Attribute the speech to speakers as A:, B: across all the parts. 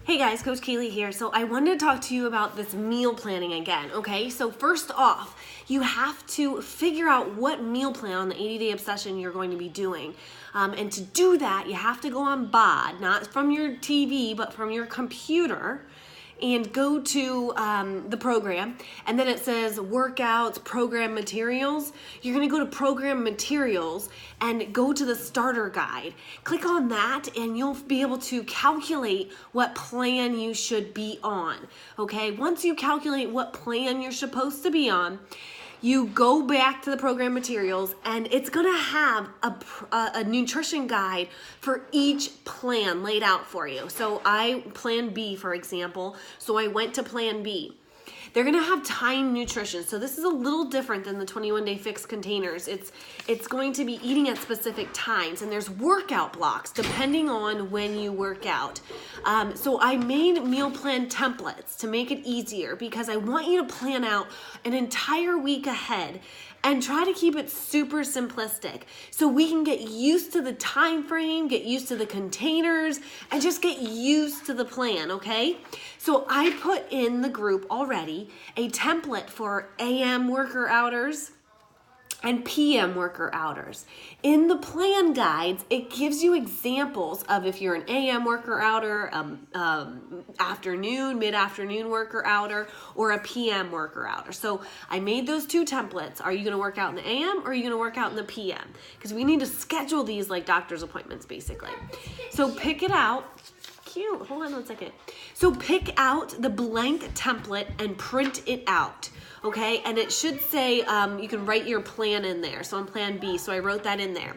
A: Hey guys, Coach Kaylee here. So I wanted to talk to you about this meal planning again, okay? So first off, you have to figure out what meal plan on the 80-day obsession you're going to be doing. And to do that, you have to go on BOD, not from your TV, but from your computer, and go to the program, and then it says workouts, program materials. You're gonna go to program materials and go to the starter guide. Click on that and you'll be able to calculate what plan you should be on, okay? Once you calculate what plan you're supposed to be on, you go back to the program materials and it's gonna have a nutrition guide for each plan laid out for you. So plan B, for example, so I went to plan B. They're gonna have time nutrition. So this is a little different than the 21-day fix containers. It's going to be eating at specific times, and there's workout blocks depending on when you work out. So I made meal plan templates to make it easier because I want you to plan out an entire week ahead and try to keep it super simplistic so we can get used to the time frame, get used to the containers, and just get used to the plan, okay? So I put in the group already a template for AM worker outers and PM worker outers. In the plan guides, it gives you examples of if you're an AM worker outer, afternoon, mid-afternoon worker outer, or a PM worker outer. So I made those two templates. Are you gonna work out in the AM or are you gonna work out in the PM? Because we need to schedule these like doctor's appointments, basically. So pick it out. Cute, hold on one second. So pick out the blank template and print it out. Okay, and it should say you can write your plan in there. So I'm plan B, so I wrote that in there.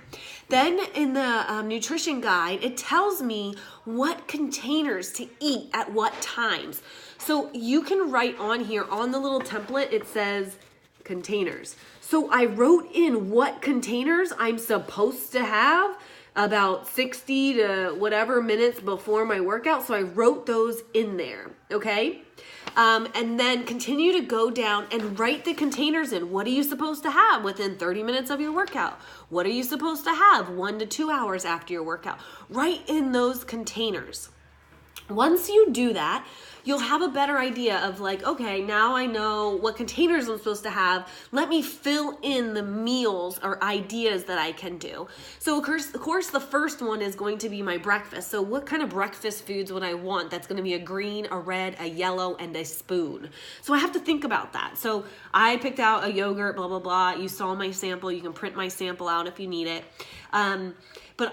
A: Then in the nutrition guide, it tells me what containers to eat at what times. So you can write on here, on the little template, it says containers. So I wrote in what containers I'm supposed to have about 60 to whatever minutes before my workout. So I wrote those in there, okay? And then continue to go down and write the containers in. What are you supposed to have within 30 minutes of your workout? What are you supposed to have 1 to 2 hours after your workout? Write in those containers. Once you do that, you'll have a better idea of like, okay, now I know what containers I'm supposed to have. Let me fill in the meals or ideas that I can do. So of course, the first one is going to be my breakfast. So what kind of breakfast foods would I want? That's going to be a green, a red, a yellow, and a spoon. So I have to think about that. So I picked out a yogurt, blah, blah, blah. You saw my sample. You can print my sample out if you need it. But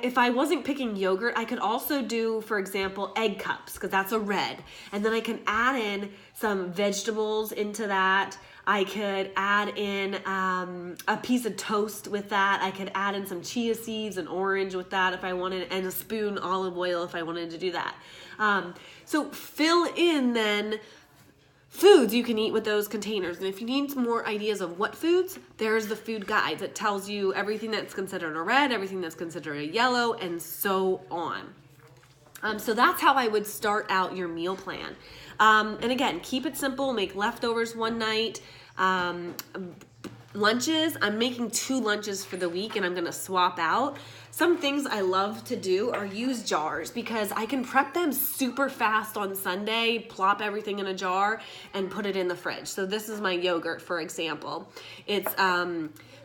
A: if I wasn't picking yogurt, I could also do, for example, egg cups, because that's a red. And then I can add in some vegetables into that. I could add in a piece of toast with that. I could add in some chia seeds and orange with that if I wanted, and a spoon olive oil if I wanted to do that. So fill in then foods you can eat with those containers. And if you need some more ideas of what foods, there's the food guide that tells you everything that's considered a red, everything that's considered a yellow, and so on. So that's how I would start out your meal plan. And again, keep it simple, make leftovers one night. Lunches, I'm making 2 lunches for the week and I'm gonna swap out. Some things I love to do are use jars because I can prep them super fast on Sunday, plop everything in a jar and put it in the fridge. So this is my yogurt, for example. It's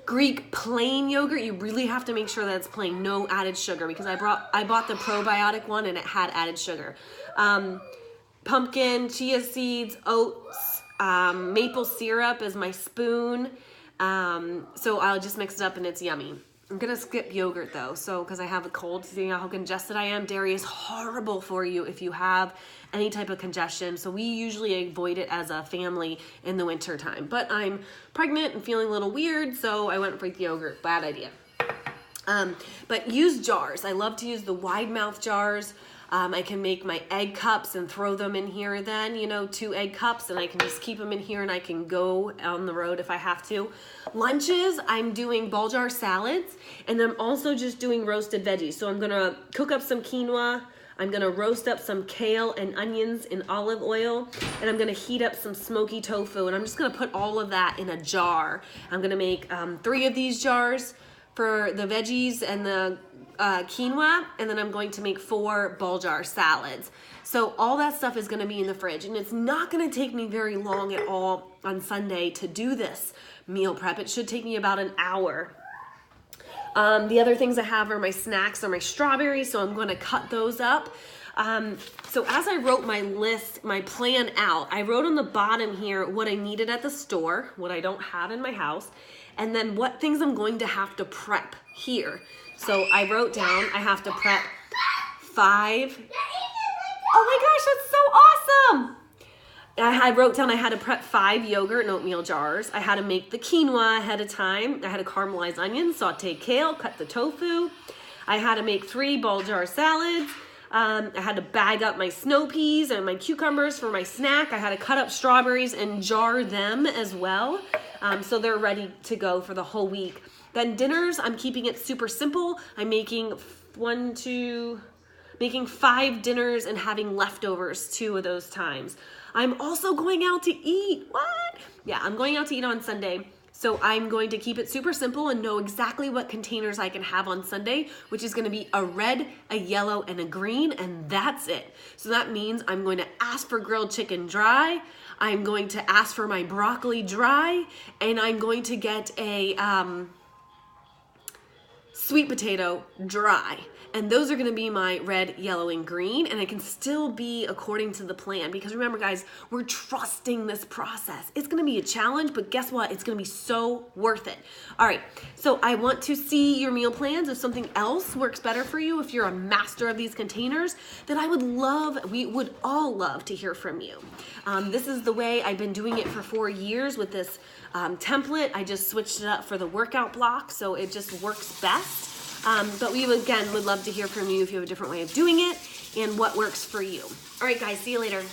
A: Greek plain yogurt. You really have to make sure that it's plain, no added sugar, because I bought the probiotic one and it had added sugar. Pumpkin, chia seeds, oats, maple syrup is my spoon. So I'll just mix it up and it's yummy. I'm gonna skip yogurt though, so because I have a cold, seeing how congested I am. Dairy is horrible for you if you have any type of congestion, so we usually avoid it as a family in the winter time. But I'm pregnant and feeling a little weird, so I went for the yogurt. Bad idea. But use jars. I love to use the wide mouth jars. I can make my egg cups and throw them in here then, 2 egg cups, and I can just keep them in here and I can go on the road if I have to. Lunches, I'm doing ball jar salads, and I'm also just doing roasted veggies. So I'm gonna cook up some quinoa, I'm gonna roast up some kale and onions in olive oil, and I'm gonna heat up some smoky tofu, and I'm just gonna put all of that in a jar. I'm gonna make 3 of these jars for the veggies and the quinoa, and then I'm going to make 4 ball jar salads. So all that stuff is going to be in the fridge, and it's not going to take me very long at all on Sunday to do this meal prep. It should take me about an hour. The other things I have are my snacks or my strawberries, so I'm going to cut those up. So as I wrote my list, my plan out, I wrote on the bottom here what I needed at the store, what I don't have in my house, and then what things I'm going to have to prep here. So I wrote down I have to prep 5. Oh my gosh, that's so awesome! I wrote down I had to prep 5 yogurt and oatmeal jars. I had to make the quinoa ahead of time. I had to caramelize onions, saute kale, cut the tofu. I had to make 3 ball jar salads. I had to bag up my snow peas and my cucumbers for my snack. I had to cut up strawberries and jar them as well, so they're ready to go for the whole week. Then dinners, I'm keeping it super simple. I'm making 5 dinners and having leftovers 2 of those times. I'm also going out to eat. What? Yeah, I'm going out to eat on Sunday. So I'm going to keep it super simple and know exactly what containers I can have on Sunday, which is going to be a red, a yellow, and a green, and that's it. So that means I'm going to ask for grilled chicken dry, I'm going to ask for my broccoli dry, and I'm going to get a sweet potato dry. And those are going to be my red, yellow, and green, and it can still be according to the plan, because remember guys, we're trusting this process. It's going to be a challenge, but guess what? It's going to be so worth it. All right, so I want to see your meal plans. If something else works better for you, if you're a master of these containers, then we would all love to hear from you. This is the way I've been doing it for 4 years with this template. I just switched it up for the workout block, so it just works best. But we, again, would love to hear from you if you have a different way of doing it and what works for you. All right, guys, see you later.